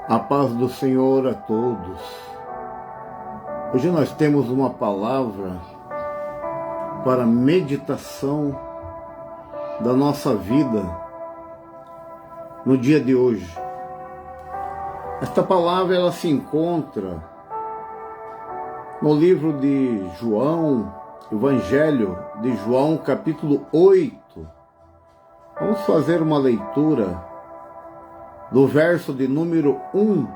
A paz do Senhor a todos. Hoje nós temos uma palavra para meditação da nossa vida no dia de hoje. Esta palavra ela se encontra no livro de João, Evangelho de João, capítulo 8. Vamos fazer uma leitura do verso de número 1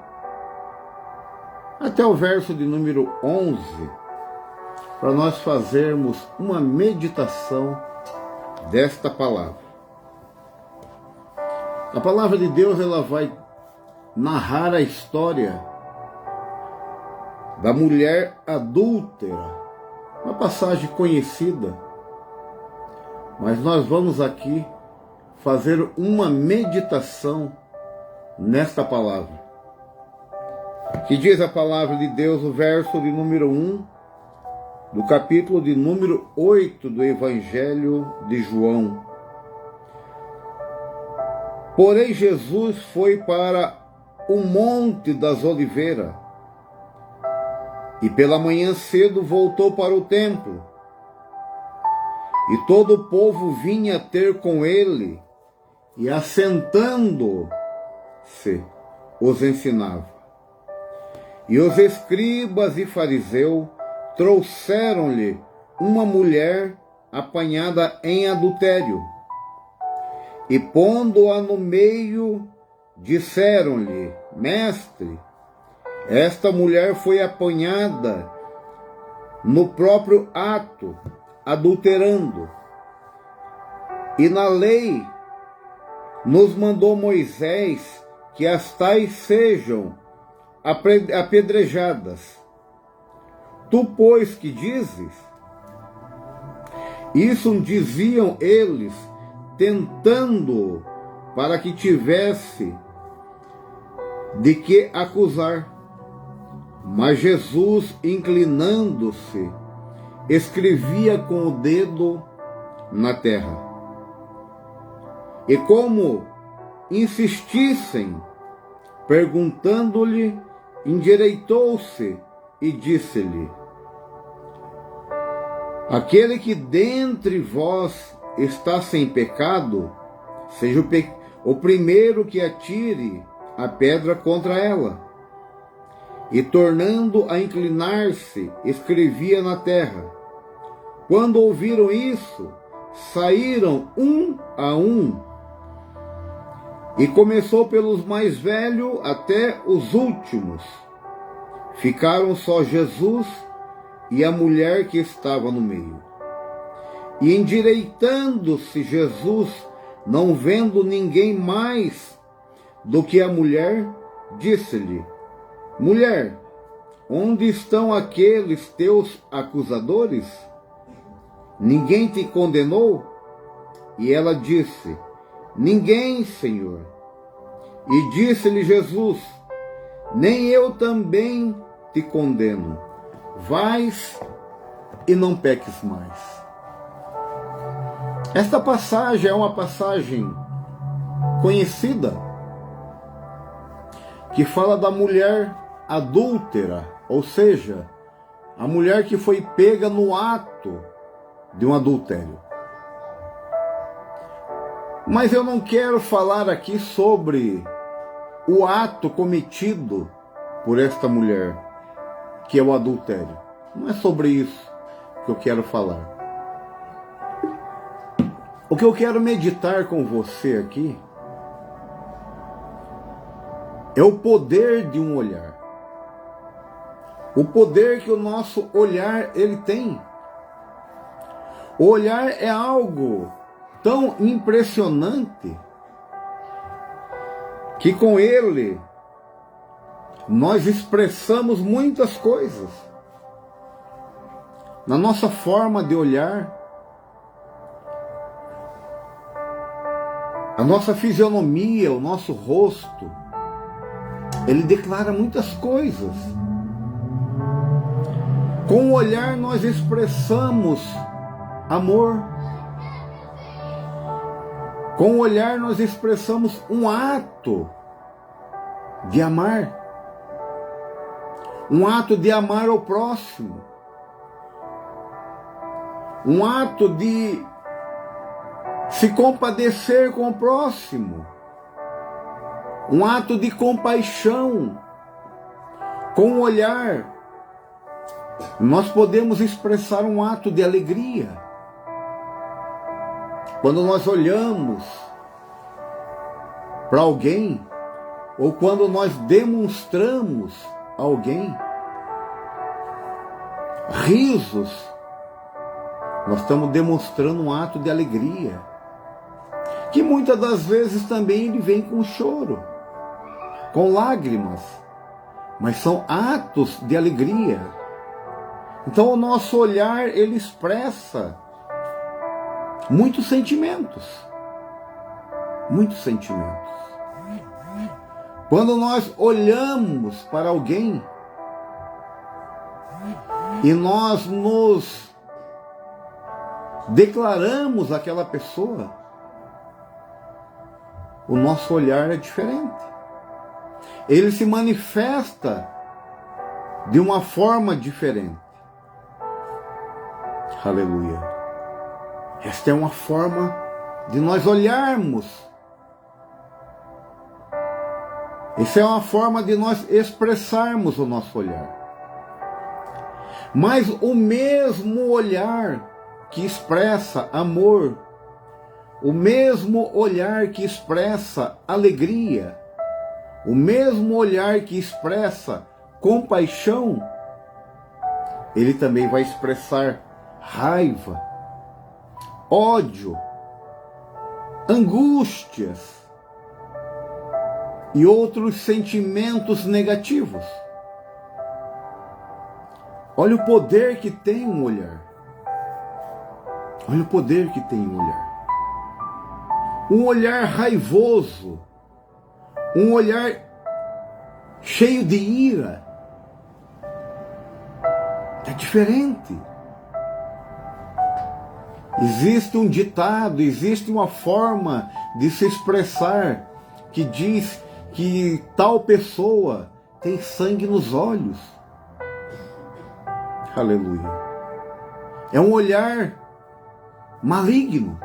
até o verso de número 11, para nós fazermos uma meditação desta palavra. A palavra de Deus ela vai narrar a história da mulher adúltera, uma passagem conhecida, mas nós vamos aqui fazer uma meditação nesta palavra, que diz a palavra de Deus, o verso de número 1, do capítulo de número 8 do Evangelho de João. Porém Jesus foi para o Monte das Oliveiras, e pela manhã cedo voltou para o templo, e todo o povo vinha ter com ele, e assentando-se, os ensinava. E os escribas e fariseus trouxeram-lhe uma mulher apanhada em adultério, e pondo-a no meio, disseram-lhe: Mestre, esta mulher foi apanhada no próprio ato, adulterando. E na lei nos mandou Moisés que as tais sejam apedrejadas. Tu, pois, que dizes? Isso diziam eles, tentando para que tivesse de que acusar. Mas Jesus, inclinando-se, escrevia com o dedo na terra. E como insistissem, perguntando-lhe, endireitou-se e disse-lhe: Aquele que dentre vós está sem pecado, seja o primeiro que atire a pedra contra ela. E tornando a inclinar-se, escrevia na terra. Quando ouviram isso, saíram um a um, e começou pelos mais velhos até os últimos. Ficaram só Jesus e a mulher que estava no meio. E endireitando-se Jesus, não vendo ninguém mais do que a mulher, disse-lhe: Mulher, onde estão aqueles teus acusadores? Ninguém te condenou? E ela disse: Ninguém, Senhor. E disse-lhe Jesus: Nem eu também te condeno. Vais e não peques mais. Esta passagem é uma passagem conhecida, que fala da mulher adúltera, ou seja, a mulher que foi pega no ato de um adultério. Mas eu não quero falar aqui sobre o ato cometido por esta mulher, que é o adultério. Não é sobre isso que eu quero falar. O que eu quero meditar com você aqui é o poder de um olhar. O poder que o nosso olhar ele tem. O olhar é algo tão impressionante que com ele nós expressamos muitas coisas. Na nossa forma de olhar, a nossa fisionomia, o nosso rosto, ele declara muitas coisas. Com o olhar nós expressamos amor. Com o olhar nós expressamos um ato de amar. Um ato de amar ao próximo. Um ato de se compadecer com o próximo. Um ato de compaixão. Com o olhar, nós podemos expressar um ato de alegria. Quando nós olhamos para alguém, ou quando nós demonstramos a alguém risos, nós estamos demonstrando um ato de alegria, que muitas das vezes também ele vem com choro, com lágrimas, mas são atos de alegria. Então o nosso olhar, ele expressa muitos sentimentos. Muitos sentimentos. Quando nós olhamos para alguém e nós nos declaramos àquela pessoa, o nosso olhar é diferente. Ele se manifesta de uma forma diferente. Aleluia. Esta é uma forma de nós olharmos. Essa é uma forma de nós expressarmos o nosso olhar. Mas o mesmo olhar que expressa amor, o mesmo olhar que expressa alegria, o mesmo olhar que expressa compaixão, ele também vai expressar raiva, ódio, angústias e outros sentimentos negativos. Olha o poder que tem um olhar. Olha o poder que tem um olhar. Um olhar raivoso, um olhar cheio de ira, é diferente. Existe um ditado, existe uma forma de se expressar que diz que tal pessoa tem sangue nos olhos. Aleluia. É um olhar maligno,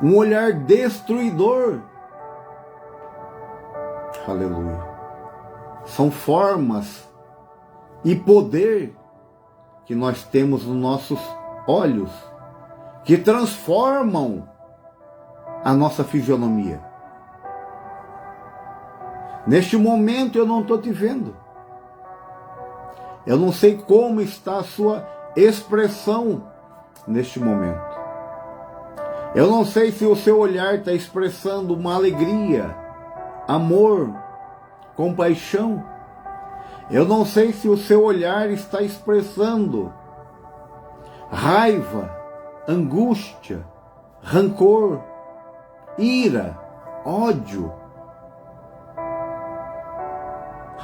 um olhar destruidor. Aleluia. São formas e poder que nós temos nos nossos olhos, que transformam a nossa fisionomia. Neste momento eu não estou te vendo. Eu não sei como está a sua expressão neste momento. Eu não sei se o seu olhar está expressando uma alegria, amor, compaixão. Eu não sei se o seu olhar está expressando raiva, angústia, rancor, ira, ódio.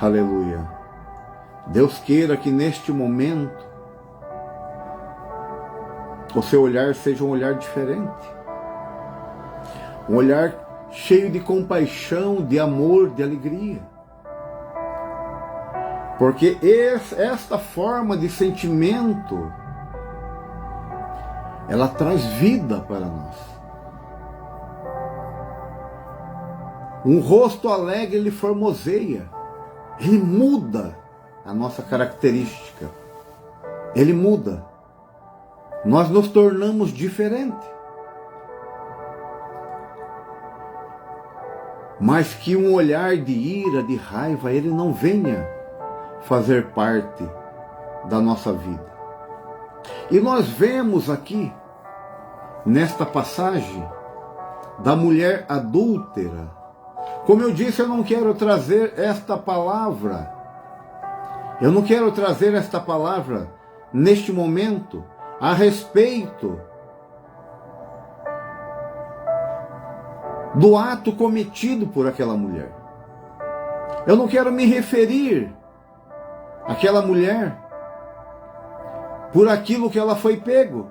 Aleluia. Deus queira que neste momento o seu olhar seja um olhar diferente. Um olhar cheio de compaixão, de amor, de alegria. Porque esta forma de sentimento, ela traz vida para nós. Um rosto alegre, ele formoseia. Ele muda a nossa característica. Ele muda. Nós nos tornamos diferentes. Mas que um olhar de ira, de raiva, ele não venha fazer parte da nossa vida. E nós vemos aqui, nesta passagem, da mulher adúltera. Como eu disse, eu não quero trazer esta palavra. Eu não quero trazer esta palavra neste momento a respeito do ato cometido por aquela mulher. Eu não quero me referir àquela mulher por aquilo que ela foi pego.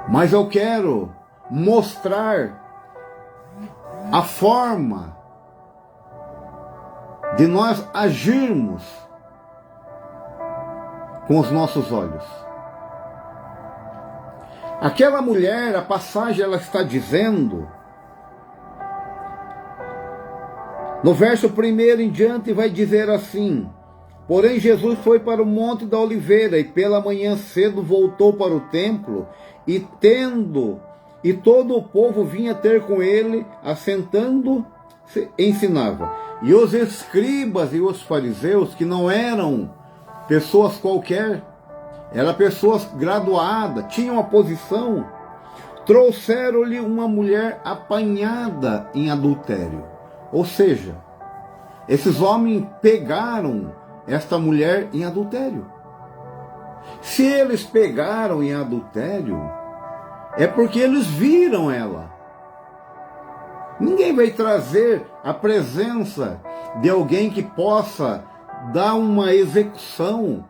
Mas eu quero mostrar a forma de nós agirmos com os nossos olhos. Aquela mulher, a passagem ela está dizendo, no verso 1 em diante vai dizer assim: porém Jesus foi para o Monte da Oliveira e pela manhã cedo voltou para o templo e todo o povo vinha ter com ele, assentando, ensinava. E os escribas e os fariseus, que não eram pessoas qualquer, eram pessoas graduadas, tinham uma posição, trouxeram-lhe uma mulher apanhada em adultério. Ou seja, esses homens pegaram esta mulher em adultério. Se eles pegaram em adultério, é porque eles viram ela. Ninguém vai trazer a presença de alguém que possa dar uma execução,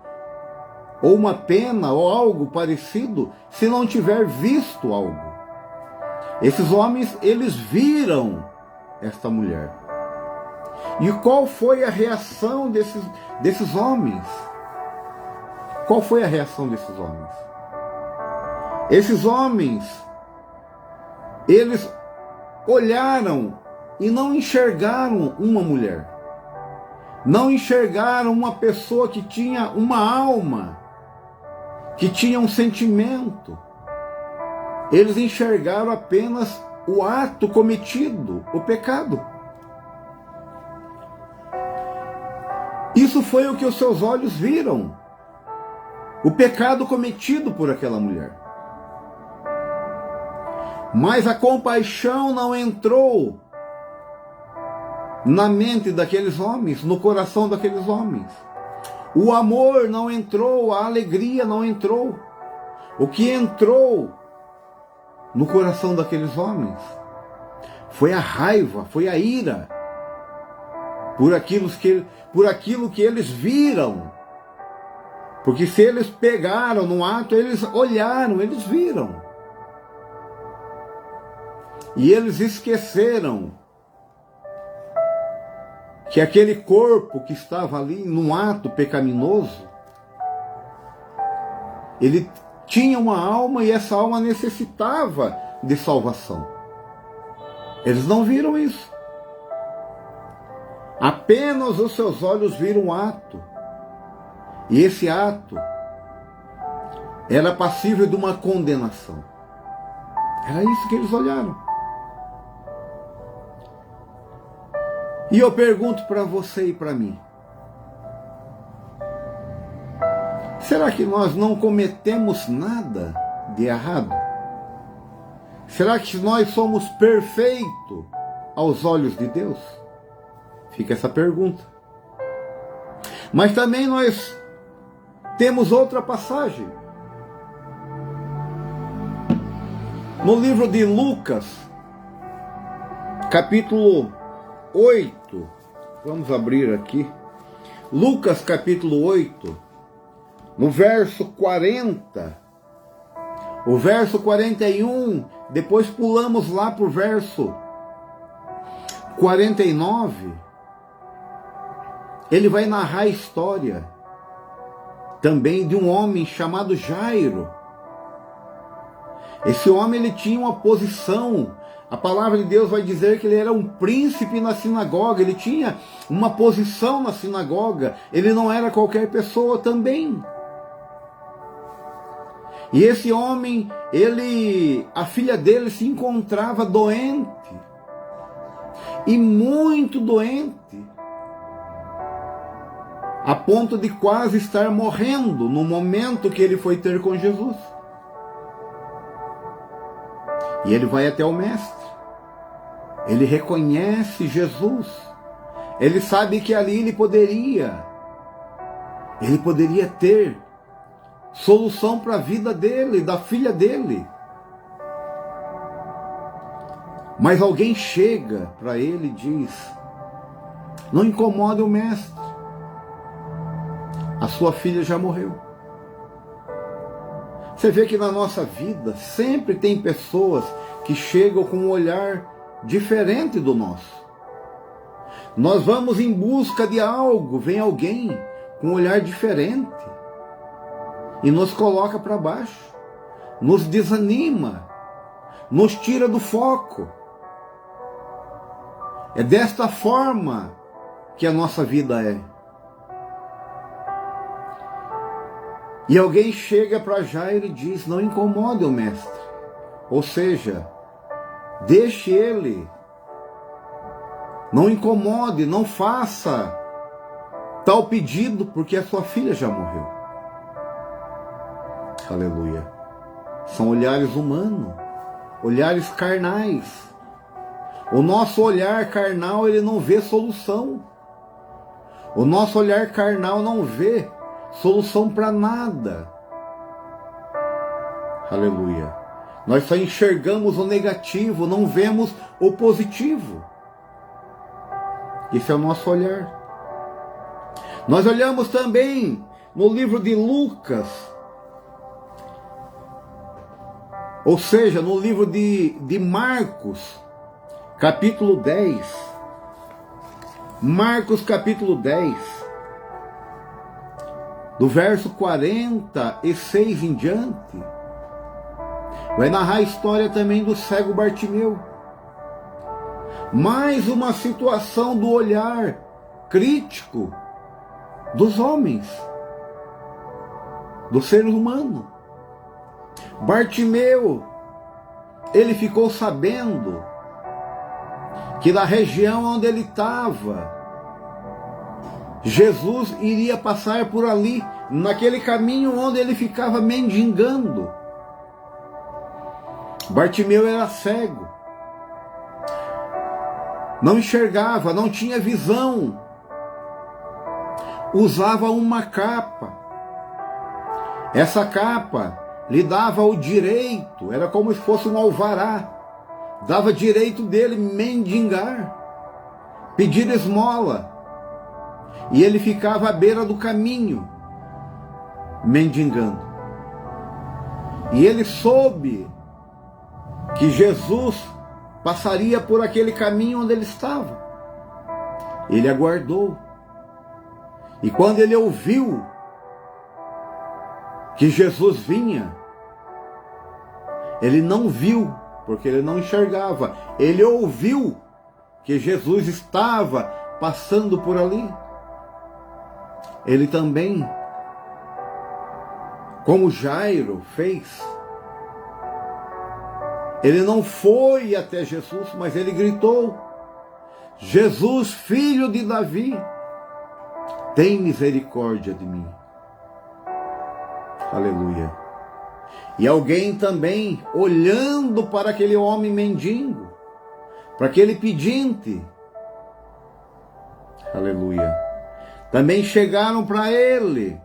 ou uma pena, ou algo parecido, se não tiver visto algo. Esses homens, eles viram esta mulher. E qual foi a reação desses homens? Qual foi a reação desses homens? Esses homens, eles olharam e não enxergaram uma mulher. Não enxergaram uma pessoa que tinha uma alma, que tinha um sentimento. Eles enxergaram apenas o ato cometido, o pecado. Isso foi o que os seus olhos viram. O pecado cometido por aquela mulher. Mas a compaixão não entrou na mente daqueles homens, no coração daqueles homens. O amor não entrou, a alegria não entrou. O que entrou no coração daqueles homens foi a raiva, foi a ira, por aquilo que eles viram. Porque se eles pegaram no ato, eles olharam, eles viram. E eles esqueceram que aquele corpo que estava ali num ato pecaminoso, ele tinha uma alma e essa alma necessitava de salvação. Eles não viram isso. Apenas os seus olhos viram o ato. E esse ato era passível de uma condenação. Era isso que eles olharam. E eu pergunto para você e para mim: será que nós não cometemos nada de errado? Será que nós somos perfeitos aos olhos de Deus? Fica essa pergunta. Mas também nós temos outra passagem. No livro de Lucas, capítulo 8, vamos abrir aqui. Lucas capítulo 8, no verso 40, o verso 41, depois pulamos lá para o verso 49, ele vai narrar a história também de um homem chamado Jairo. Esse homem, ele tinha uma posição. A palavra de Deus vai dizer que ele era um príncipe na sinagoga. Ele tinha uma posição na sinagoga. Ele não era qualquer pessoa também. E esse homem, a filha dele se encontrava doente. E muito doente. A ponto de quase estar morrendo no momento que ele foi ter com Jesus. E ele vai até o mestre. Ele reconhece Jesus. Ele sabe que ali ele poderia ter solução para a vida dele, da filha dele. Mas alguém chega para ele e diz: não incomode o mestre. A sua filha já morreu. Você vê que na nossa vida sempre tem pessoas que chegam com um olhar diferente do nosso. Nós vamos em busca de algo, vem alguém com um olhar diferente e nos coloca para baixo, nos desanima, nos tira do foco. É desta forma que a nossa vida é. E alguém chega para Jairo e diz: não incomode o mestre. Ou seja, deixe ele. Não incomode, não faça tal pedido, porque a sua filha já morreu. Aleluia. São olhares humanos, olhares carnais. O nosso olhar carnal, ele não vê solução. O nosso olhar carnal não vê solução para nada. Aleluia. Nós só enxergamos o negativo, não vemos o positivo. Esse é o nosso olhar. Nós olhamos também no livro de Lucas, ou seja, no livro de Marcos, capítulo 10. Marcos capítulo 10, do verso 46 em diante, vai narrar a história também do cego Bartimeu. Mais uma situação do olhar crítico dos homens, do ser humano. Bartimeu, ele ficou sabendo que na região onde ele estava, Jesus iria passar por ali, naquele caminho onde ele ficava mendigando. Bartimeu era cego, não enxergava, não tinha visão, usava uma capa. Essa capa lhe dava o direito, era como se fosse um alvará, dava direito dele mendigar, pedir esmola, e ele ficava à beira do caminho, mendigando. E ele soube que Jesus passaria por aquele caminho onde ele estava. Ele aguardou. E quando ele ouviu que Jesus vinha, ele não viu, porque ele não enxergava. Ele ouviu que Jesus estava passando por ali. Ele também, como Jairo fez, ele não foi até Jesus, mas ele gritou: Jesus, filho de Davi, tem misericórdia de mim. Aleluia. E alguém também olhando para aquele homem mendigo, para aquele pedinte. Aleluia. Também chegaram para ele,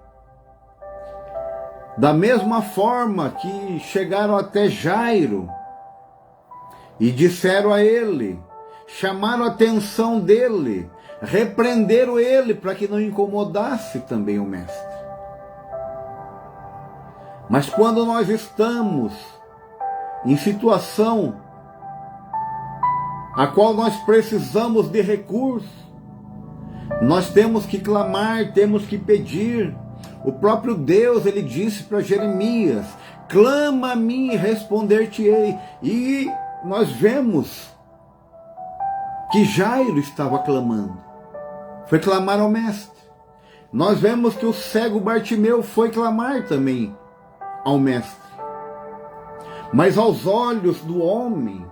da mesma forma que chegaram até Jairo, e disseram a ele, chamaram a atenção dele, repreenderam ele para que não incomodasse também o mestre. Mas quando nós estamos em situação a qual nós precisamos de recursos, nós temos que clamar, temos que pedir. O próprio Deus, ele disse para Jeremias: clama a mim e responder-te-ei. E nós vemos que Jairo estava clamando, foi clamar ao mestre. Nós vemos que o cego Bartimeu foi clamar também ao mestre. Mas aos olhos do homem,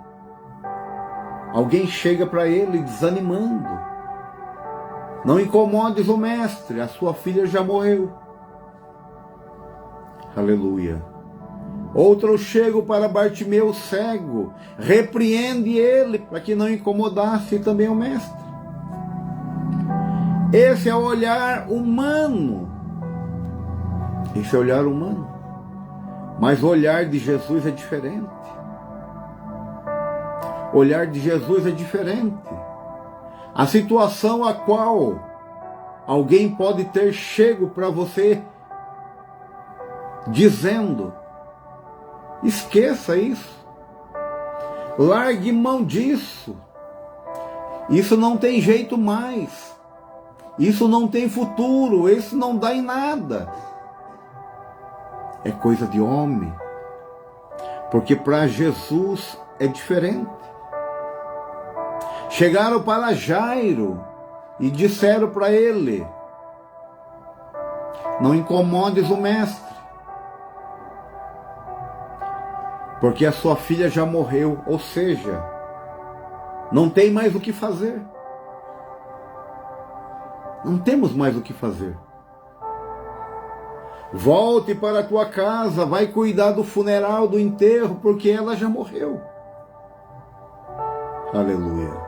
alguém chega para ele desanimando: não incomodes o mestre, a sua filha já morreu. Aleluia. Outro chega para Bartimeu cego, repreende ele para que não incomodasse também o mestre. Esse é o olhar humano. Esse é o olhar humano. Mas o olhar de Jesus é diferente. O olhar de Jesus é diferente. A situação a qual alguém pode ter chego para você dizendo: esqueça isso, largue mão disso, Isso não tem jeito mais. Isso não tem futuro. Isso não dá em nada. É coisa de homem. Porque para Jesus é diferente. Chegaram para Jairo e disseram para ele: não incomodes o mestre, porque a sua filha já morreu. Ou seja, não tem mais o que fazer. Não temos mais o que fazer. Volte para a tua casa, vai cuidar do funeral, do enterro, porque ela já morreu. Aleluia.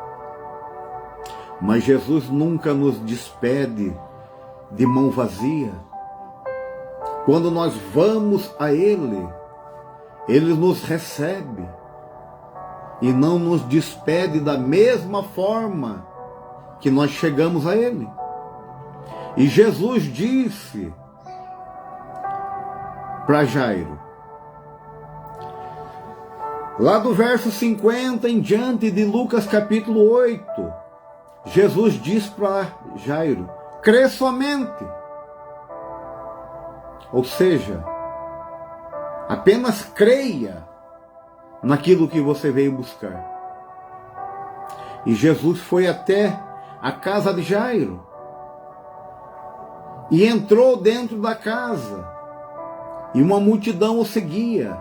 Mas Jesus nunca nos despede de mão vazia. Quando nós vamos a Ele, Ele nos recebe e não nos despede da mesma forma que nós chegamos a Ele. E Jesus disse para Jairo, lá do verso 50 em diante de Lucas capítulo 8, Jesus diz para Jairo: crê somente. Ou seja, apenas creia naquilo que você veio buscar. E Jesus foi até a casa de Jairo e entrou dentro da casa. E uma multidão o seguia,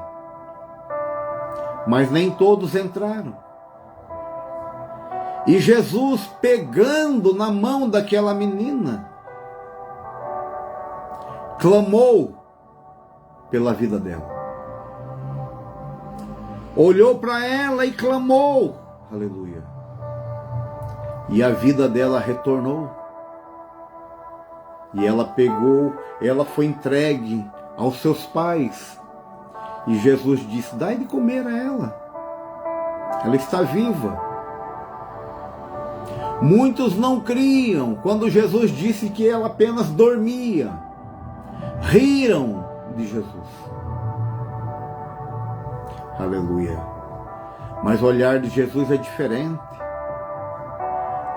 mas nem todos entraram. E Jesus, pegando na mão daquela menina, clamou pela vida dela. Olhou para ela e clamou, aleluia. E a vida dela retornou. E ela foi entregue aos seus pais. E Jesus disse: dai de comer a ela. Ela está viva. Muitos não criam quando Jesus disse que ela apenas dormia. Riram de Jesus. Aleluia. Mas o olhar de Jesus é diferente.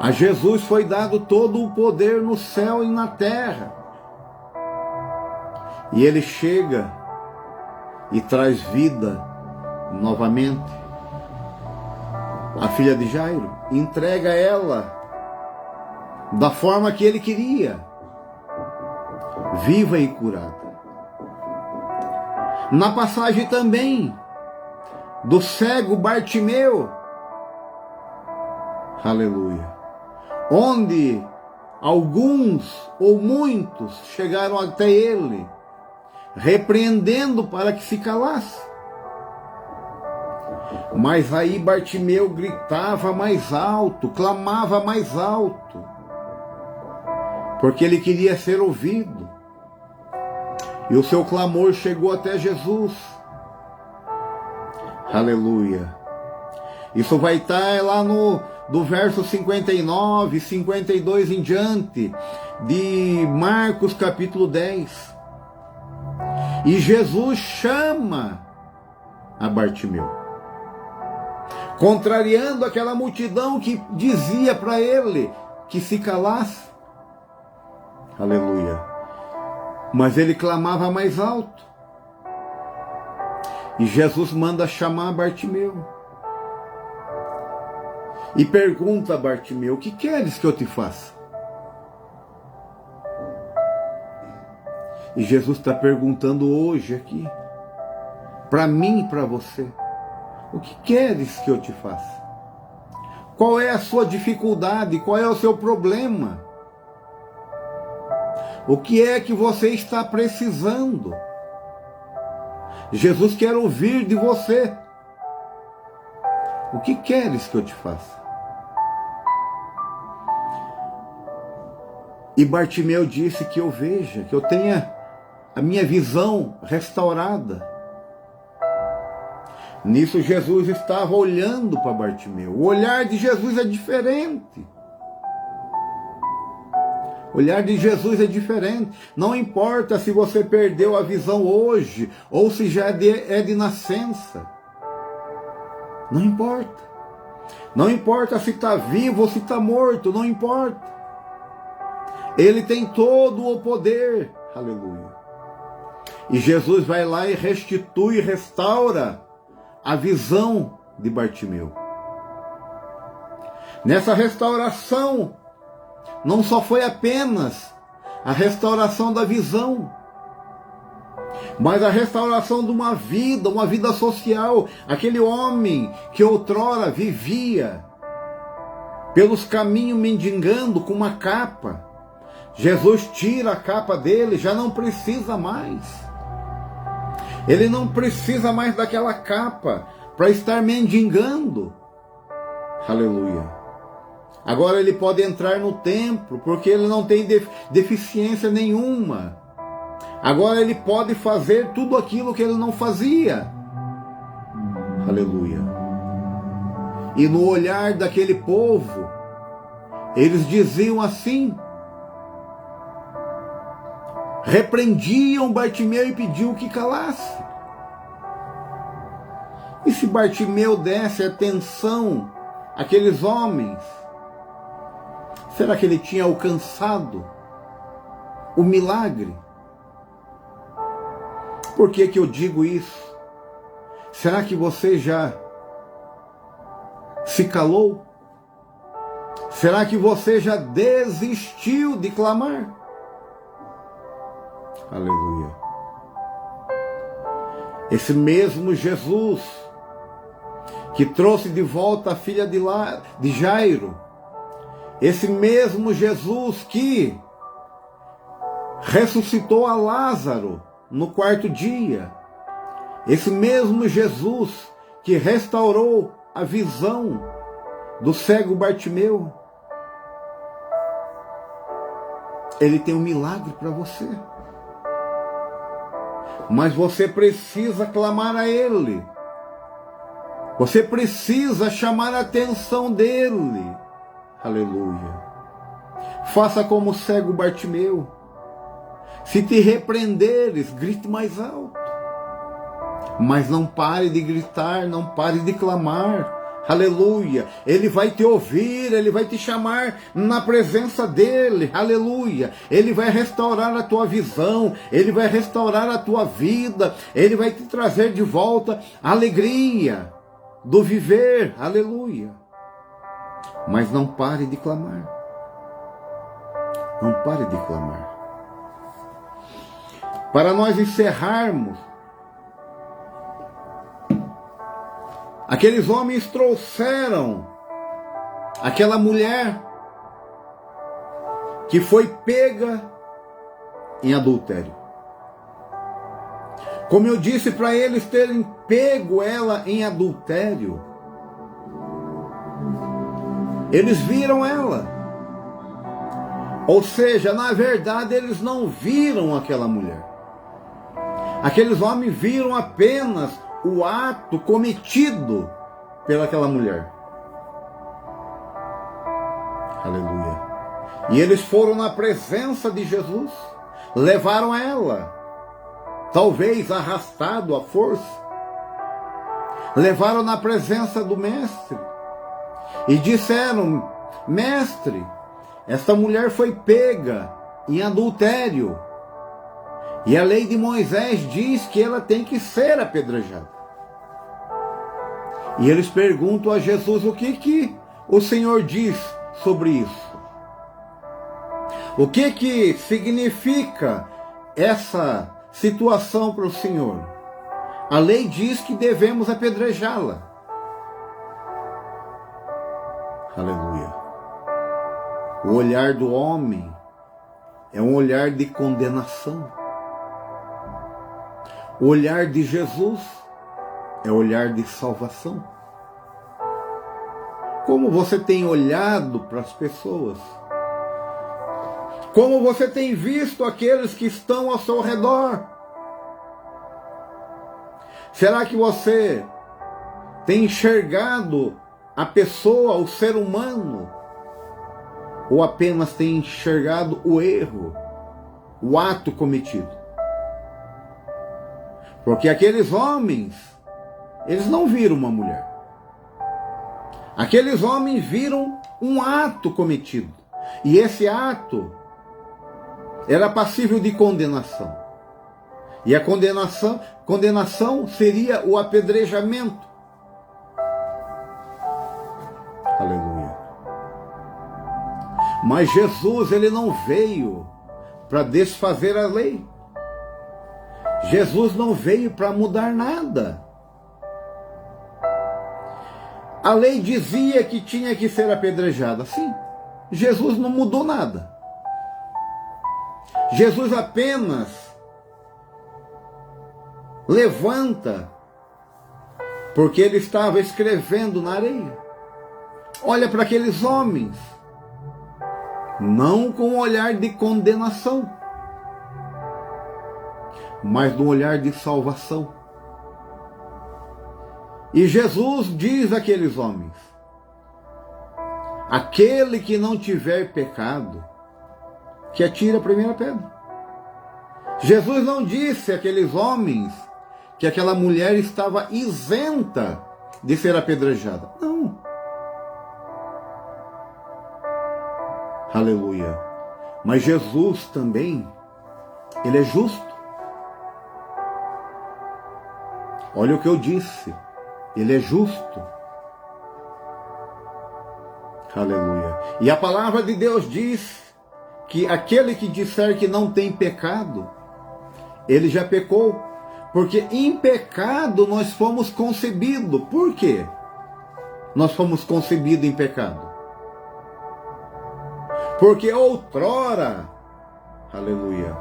A Jesus foi dado todo o poder no céu e na terra. E Ele chega e traz vida novamente. A filha de Jairo, entrega ela da forma que Ele queria, viva e curada. Na passagem também do cego Bartimeu, aleluia, onde alguns ou muitos chegaram até ele, repreendendo para que se calasse. Mas aí Bartimeu gritava mais alto, clamava mais alto, porque ele queria ser ouvido. E o seu clamor chegou até Jesus. Aleluia. Isso vai estar lá do verso 59, 52 em diante, de Marcos capítulo 10. E Jesus chama a Bartimeu, contrariando aquela multidão que dizia para ele que se calasse. Aleluia. Mas ele clamava mais alto. E Jesus manda chamar Bartimeu. E pergunta a Bartimeu: o que queres que eu te faça? E Jesus está perguntando hoje aqui, para mim e para você: o que queres que eu te faça? Qual é a sua dificuldade? Qual é o seu problema? O que é que você está precisando? Jesus quer ouvir de você. O que queres que eu te faça? E Bartimeu disse: que eu veja, que eu tenha a minha visão restaurada. Nisso Jesus estava olhando para Bartimeu. O olhar de Jesus é diferente. O olhar de Jesus é diferente. Não importa se você perdeu a visão hoje ou se já é de nascença. Não importa. Não importa se está vivo ou se está morto, não importa. Ele tem todo o poder. Aleluia. E Jesus vai lá e restitui e restaura a visão de Bartimeu. Nessa restauração, não só foi apenas a restauração da visão, mas a restauração de uma vida social. Aquele homem que outrora vivia pelos caminhos mendigando com uma capa, Jesus tira a capa dele, já não precisa mais. Ele não precisa mais daquela capa para estar mendigando. Aleluia. Agora ele pode entrar no templo, porque ele não tem deficiência nenhuma. Agora ele pode fazer tudo aquilo que ele não fazia. Aleluia. E no olhar daquele povo, eles diziam assim, repreendiam Bartimeu e pediam que calasse. E se Bartimeu desse atenção àqueles homens, será que ele tinha alcançado o milagre? Por que eu digo isso? Será que você já se calou? Será que você já desistiu de clamar? Aleluia. Esse mesmo Jesus que trouxe de volta a filha de Jairo, esse mesmo Jesus que ressuscitou a Lázaro no quarto dia, esse mesmo Jesus que restaurou a visão do cego Bartimeu, ele tem um milagre para você. Mas você precisa clamar a ele. Você precisa chamar a atenção dele. Aleluia. Faça como o cego Bartimeu. Se te repreenderes, grite mais alto. Mas não pare de gritar, não pare de clamar. Aleluia. Ele vai te ouvir, ele vai te chamar na presença dele. Aleluia. Ele vai restaurar a tua visão, ele vai restaurar a tua vida, ele vai te trazer de volta a alegria do viver. Aleluia. Mas não pare de clamar. Não pare de clamar. Para nós encerrarmos, aqueles homens trouxeram aquela mulher que foi pega em adultério. Como eu disse, para eles terem pego ela em adultério, eles viram ela. Ou seja, na verdade, eles não viram aquela mulher. Aqueles homens viram apenas o ato cometido pelaquela mulher. Aleluia. E eles foram na presença de Jesus, levaram ela, talvez arrastado à força, levaram na presença do mestre e disseram: mestre, esta mulher foi pega em adultério. E a lei de Moisés diz que ela tem que ser apedrejada. E eles perguntam a Jesus o que o Senhor diz sobre isso. O que significa essa situação para o Senhor? A lei diz que devemos apedrejá-la. Aleluia. O olhar do homem é um olhar de condenação. O olhar de Jesus é o olhar de salvação. Como você tem olhado para as pessoas? Como você tem visto aqueles que estão ao seu redor? Será que você tem enxergado a pessoa, o ser humano? Ou apenas tem enxergado o erro, o ato cometido? Porque aqueles homens, eles não viram uma mulher. Aqueles homens viram um ato cometido. E esse ato era passível de condenação. E a condenação seria o apedrejamento. Aleluia. Mas Jesus, ele não veio para desfazer a lei. Jesus não veio para mudar nada. A lei dizia que tinha que ser apedrejada. Sim, Jesus não mudou nada. Jesus apenas levanta, porque ele estava escrevendo na areia. Olha para aqueles homens, não com um olhar de condenação, mas de um olhar de salvação. E Jesus diz àqueles homens: aquele que não tiver pecado, que atire a primeira pedra. Jesus não disse àqueles homens que aquela mulher estava isenta de ser apedrejada. Não. Aleluia. Mas Jesus também, ele é justo. Olha o que eu disse. Ele é justo. Aleluia. E a palavra de Deus diz que aquele que disser que não tem pecado, ele já pecou. Porque em pecado nós fomos concebidos. Por quê? Nós fomos concebidos em pecado. Porque outrora, aleluia,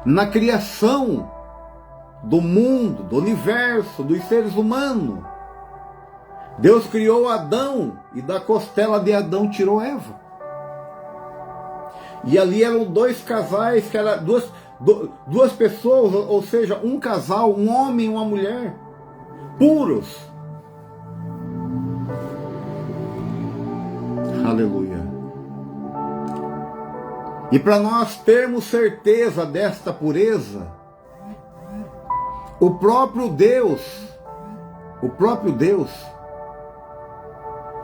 na criação do mundo, do universo, dos seres humanos, Deus criou Adão e da costela de Adão tirou Eva. E ali eram dois casais, que eram duas pessoas, ou seja, um casal, um homem e uma mulher, puros. Aleluia. E para nós termos certeza desta pureza, o próprio Deus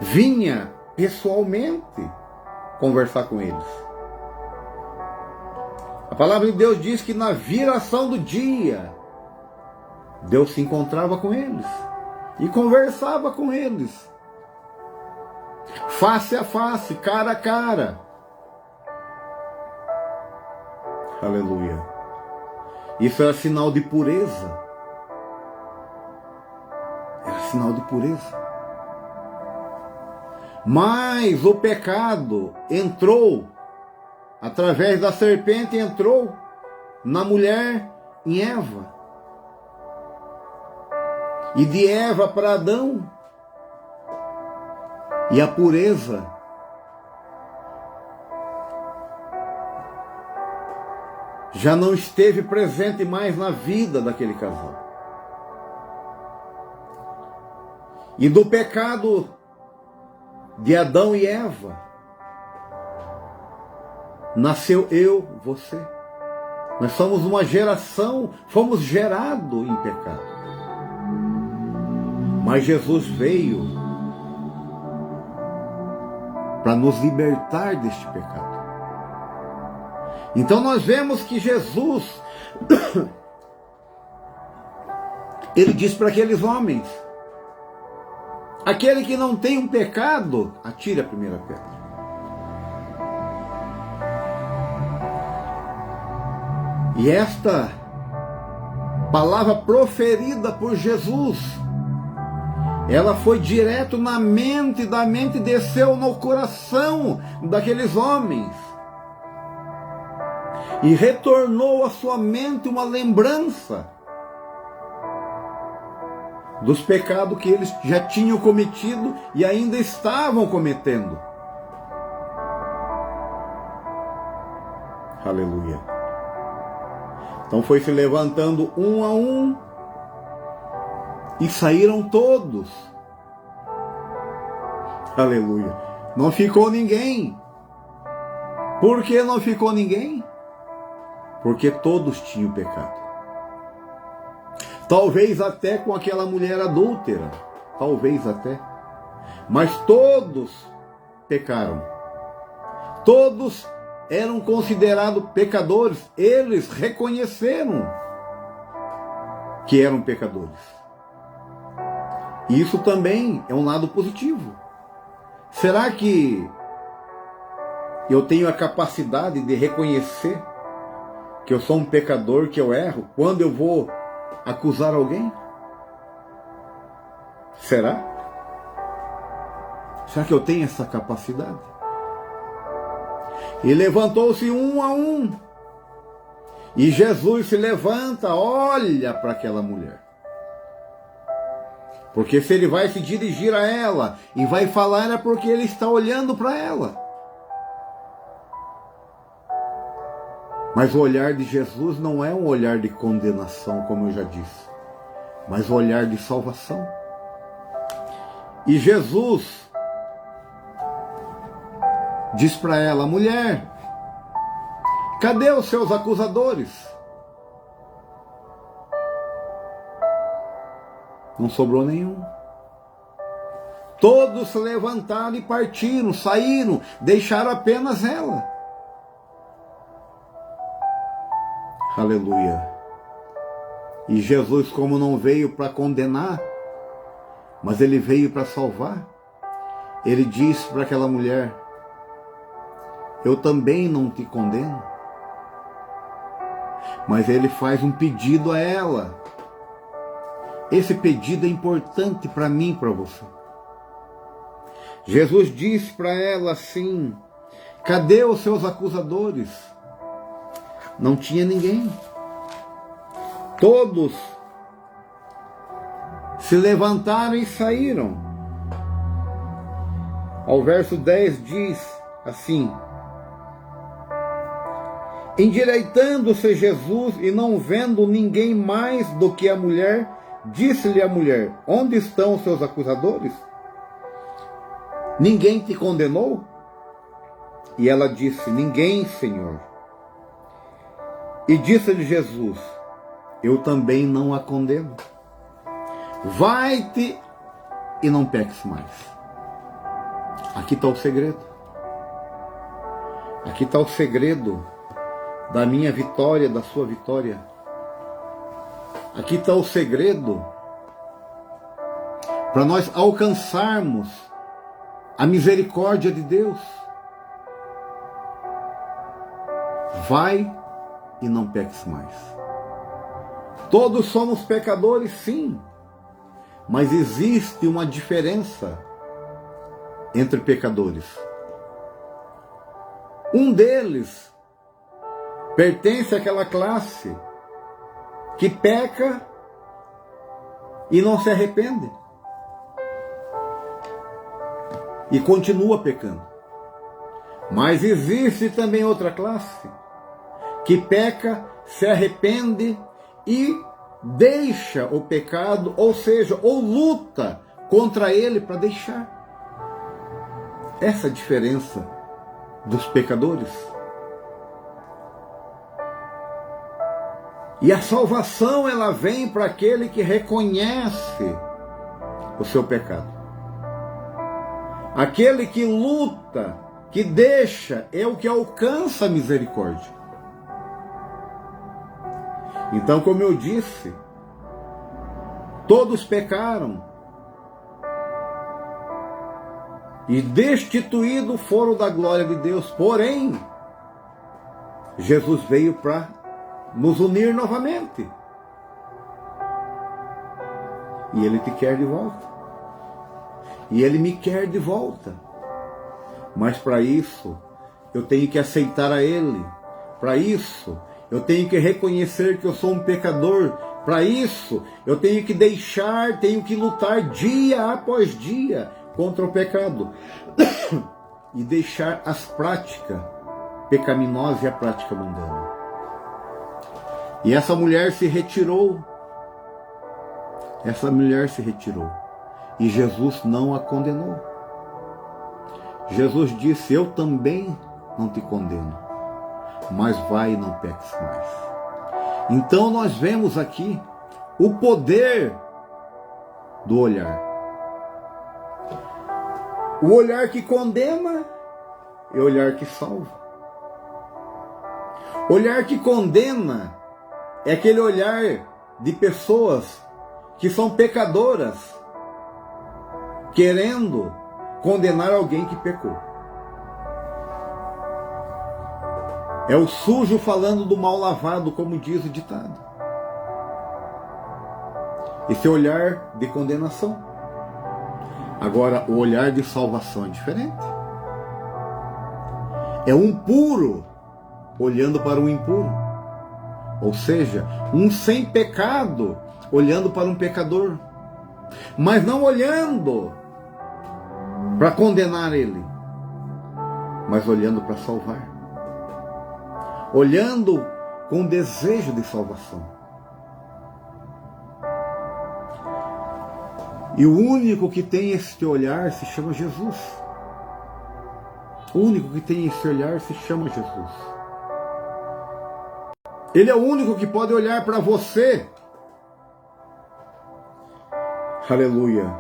vinha pessoalmente conversar com eles. A palavra de Deus diz que na viração do dia, Deus se encontrava com eles e conversava com eles, face a face, cara a cara. Aleluia. Isso era sinal de pureza. Era sinal de pureza. Mas o pecado entrou, através da serpente, entrou na mulher, em Eva. E de Eva para Adão. E a pureza já não esteve presente mais na vida daquele casal. E do pecado de Adão e Eva nasceu eu, você. Nós somos uma geração, fomos gerados em pecado. Mas Jesus veio para nos libertar deste pecado. Então nós vemos que Jesus, ele diz para aqueles homens: aquele que não tem um pecado, atire a primeira pedra. E esta palavra proferida por Jesus, ela foi direto na mente, da mente desceu no coração daqueles homens. E retornou à sua mente uma lembrança dos pecados que eles já tinham cometido e ainda estavam cometendo. Aleluia. Então foi se levantando um a um e saíram todos. Aleluia. Não ficou ninguém. Por que não ficou ninguém? Porque todos tinham pecado. Talvez até com aquela mulher adúltera. Talvez até. Mas todos pecaram. Todos eram considerados pecadores. Eles reconheceram que eram pecadores. E isso também é um lado positivo. Será que eu tenho a capacidade de reconhecer que eu sou um pecador, que eu erro, quando eu vou acusar alguém? Será? Será que eu tenho essa capacidade? E levantou-se um a um. E Jesus se levanta, olha para aquela mulher. Porque se ele vai se dirigir a ela e vai falar, é porque ele está olhando para ela. Mas o olhar de Jesus não é um olhar de condenação, como eu já disse, mas um olhar de salvação. E Jesus diz para ela: mulher, cadê os seus acusadores? Não sobrou nenhum. Todos se levantaram e partiram, saíram, deixaram apenas ela. Aleluia. E Jesus, como não veio para condenar, mas ele veio para salvar, ele disse para aquela mulher: eu também não te condeno. Mas ele faz um pedido a ela. Esse pedido é importante para mim e para você. Jesus disse para ela assim: cadê os seus acusadores? Não tinha ninguém. Todos se levantaram e saíram. Ao verso 10 diz assim: endireitando-se Jesus e não vendo ninguém mais do que a mulher, disse-lhe a mulher: onde estão os seus acusadores? Ninguém te condenou? E ela disse: ninguém, Senhor. E disse-lhe Jesus: eu também não a condeno. Vai-te e não peques mais. Aqui está o segredo. Aqui está o segredo da minha vitória, da sua vitória. Aqui está o segredo para nós alcançarmos a misericórdia de Deus. Vai e não peques mais. Todos somos pecadores, sim, mas existe uma diferença entre pecadores. Um deles pertence àquela classe que peca e não se arrepende e continua pecando. Mas existe também outra classe que peca, se arrepende e deixa o pecado, ou seja, ou luta contra ele para deixar. Essa é a diferença dos pecadores. E a salvação, ela vem para aquele que reconhece o seu pecado. Aquele que luta, que deixa, é o que alcança a misericórdia. Então, como eu disse, todos pecaram e destituídos foram da glória de Deus. Porém, Jesus veio para nos unir novamente. E Ele te quer de volta. E Ele me quer de volta. Mas para isso, eu tenho que aceitar a Ele. Para isso, eu tenho que reconhecer que eu sou um pecador. Para isso, eu tenho que deixar, tenho que lutar dia após dia contra o pecado. E deixar as práticas pecaminosas e a prática mundana. E essa mulher se retirou. Essa mulher se retirou. E Jesus não a condenou. Jesus disse: eu também não te condeno, mas vai e não peques mais. Então nós vemos aqui o poder do olhar. O olhar que condena é o olhar que salva. O olhar que condena é aquele olhar de pessoas que são pecadoras, querendo condenar alguém que pecou. É o sujo falando do mal lavado, como diz o ditado. Esse olhar de condenação. Agora, o olhar de salvação é diferente. É um puro olhando para um impuro. Ou seja, um sem pecado olhando para um pecador. Mas não olhando para condenar ele, mas olhando para salvar. Olhando com desejo de salvação. E o único que tem este olhar se chama Jesus. O único que tem esse olhar se chama Jesus. Ele é o único que pode olhar para você. Aleluia.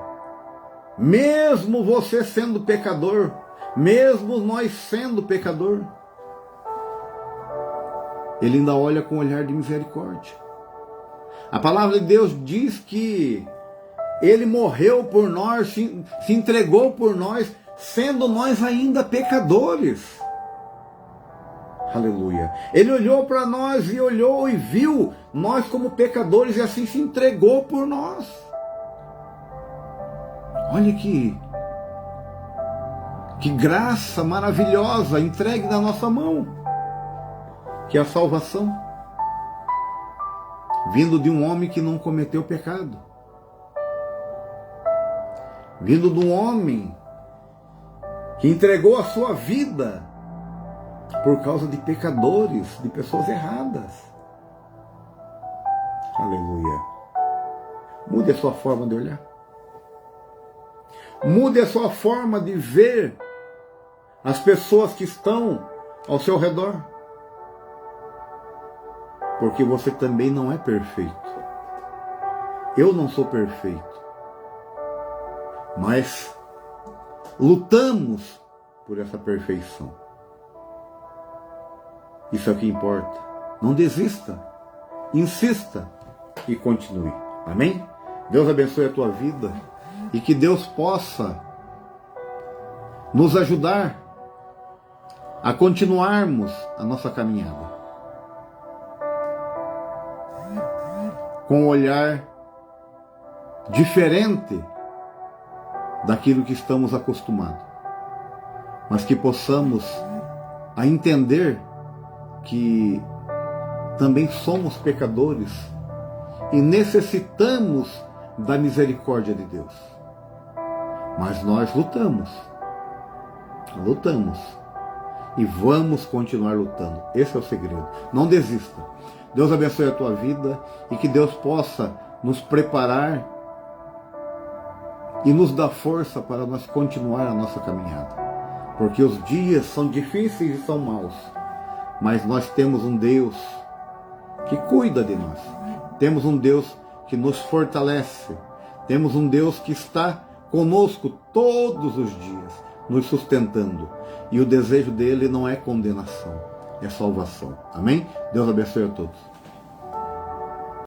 Mesmo você sendo pecador, mesmo nós sendo pecador, Ele ainda olha com um olhar de misericórdia. A palavra de Deus diz que Ele morreu por nós, se entregou por nós, sendo nós ainda pecadores. Aleluia. Ele olhou para nós e olhou e viu nós como pecadores e assim se entregou por nós. Olha que graça maravilhosa entregue na nossa mão, que é a salvação, vindo de um homem que não cometeu pecado, vindo de um homem que entregou a sua vida por causa de pecadores, de pessoas erradas. Aleluia. Mude a sua forma de olhar. Mude a sua forma de ver as pessoas que estão ao seu redor. Porque você também não é perfeito. Eu não sou perfeito. Mas lutamos por essa perfeição. Isso é o que importa. Não desista. Insista e continue. Amém? Deus abençoe a tua vida e que Deus possa nos ajudar a continuarmos a nossa caminhada com um olhar diferente daquilo que estamos acostumados, mas que possamos a entender que também somos pecadores e necessitamos da misericórdia de Deus. Mas nós lutamos e vamos continuar lutando. Esse é o segredo. Não desista. Deus abençoe a tua vida e que Deus possa nos preparar e nos dar força para nós continuar a nossa caminhada. Porque os dias são difíceis e são maus, mas nós temos um Deus que cuida de nós. Temos um Deus que nos fortalece. Temos um Deus que está conosco todos os dias, nos sustentando. E o desejo dele não é condenação, é salvação. Amém? Deus abençoe a todos.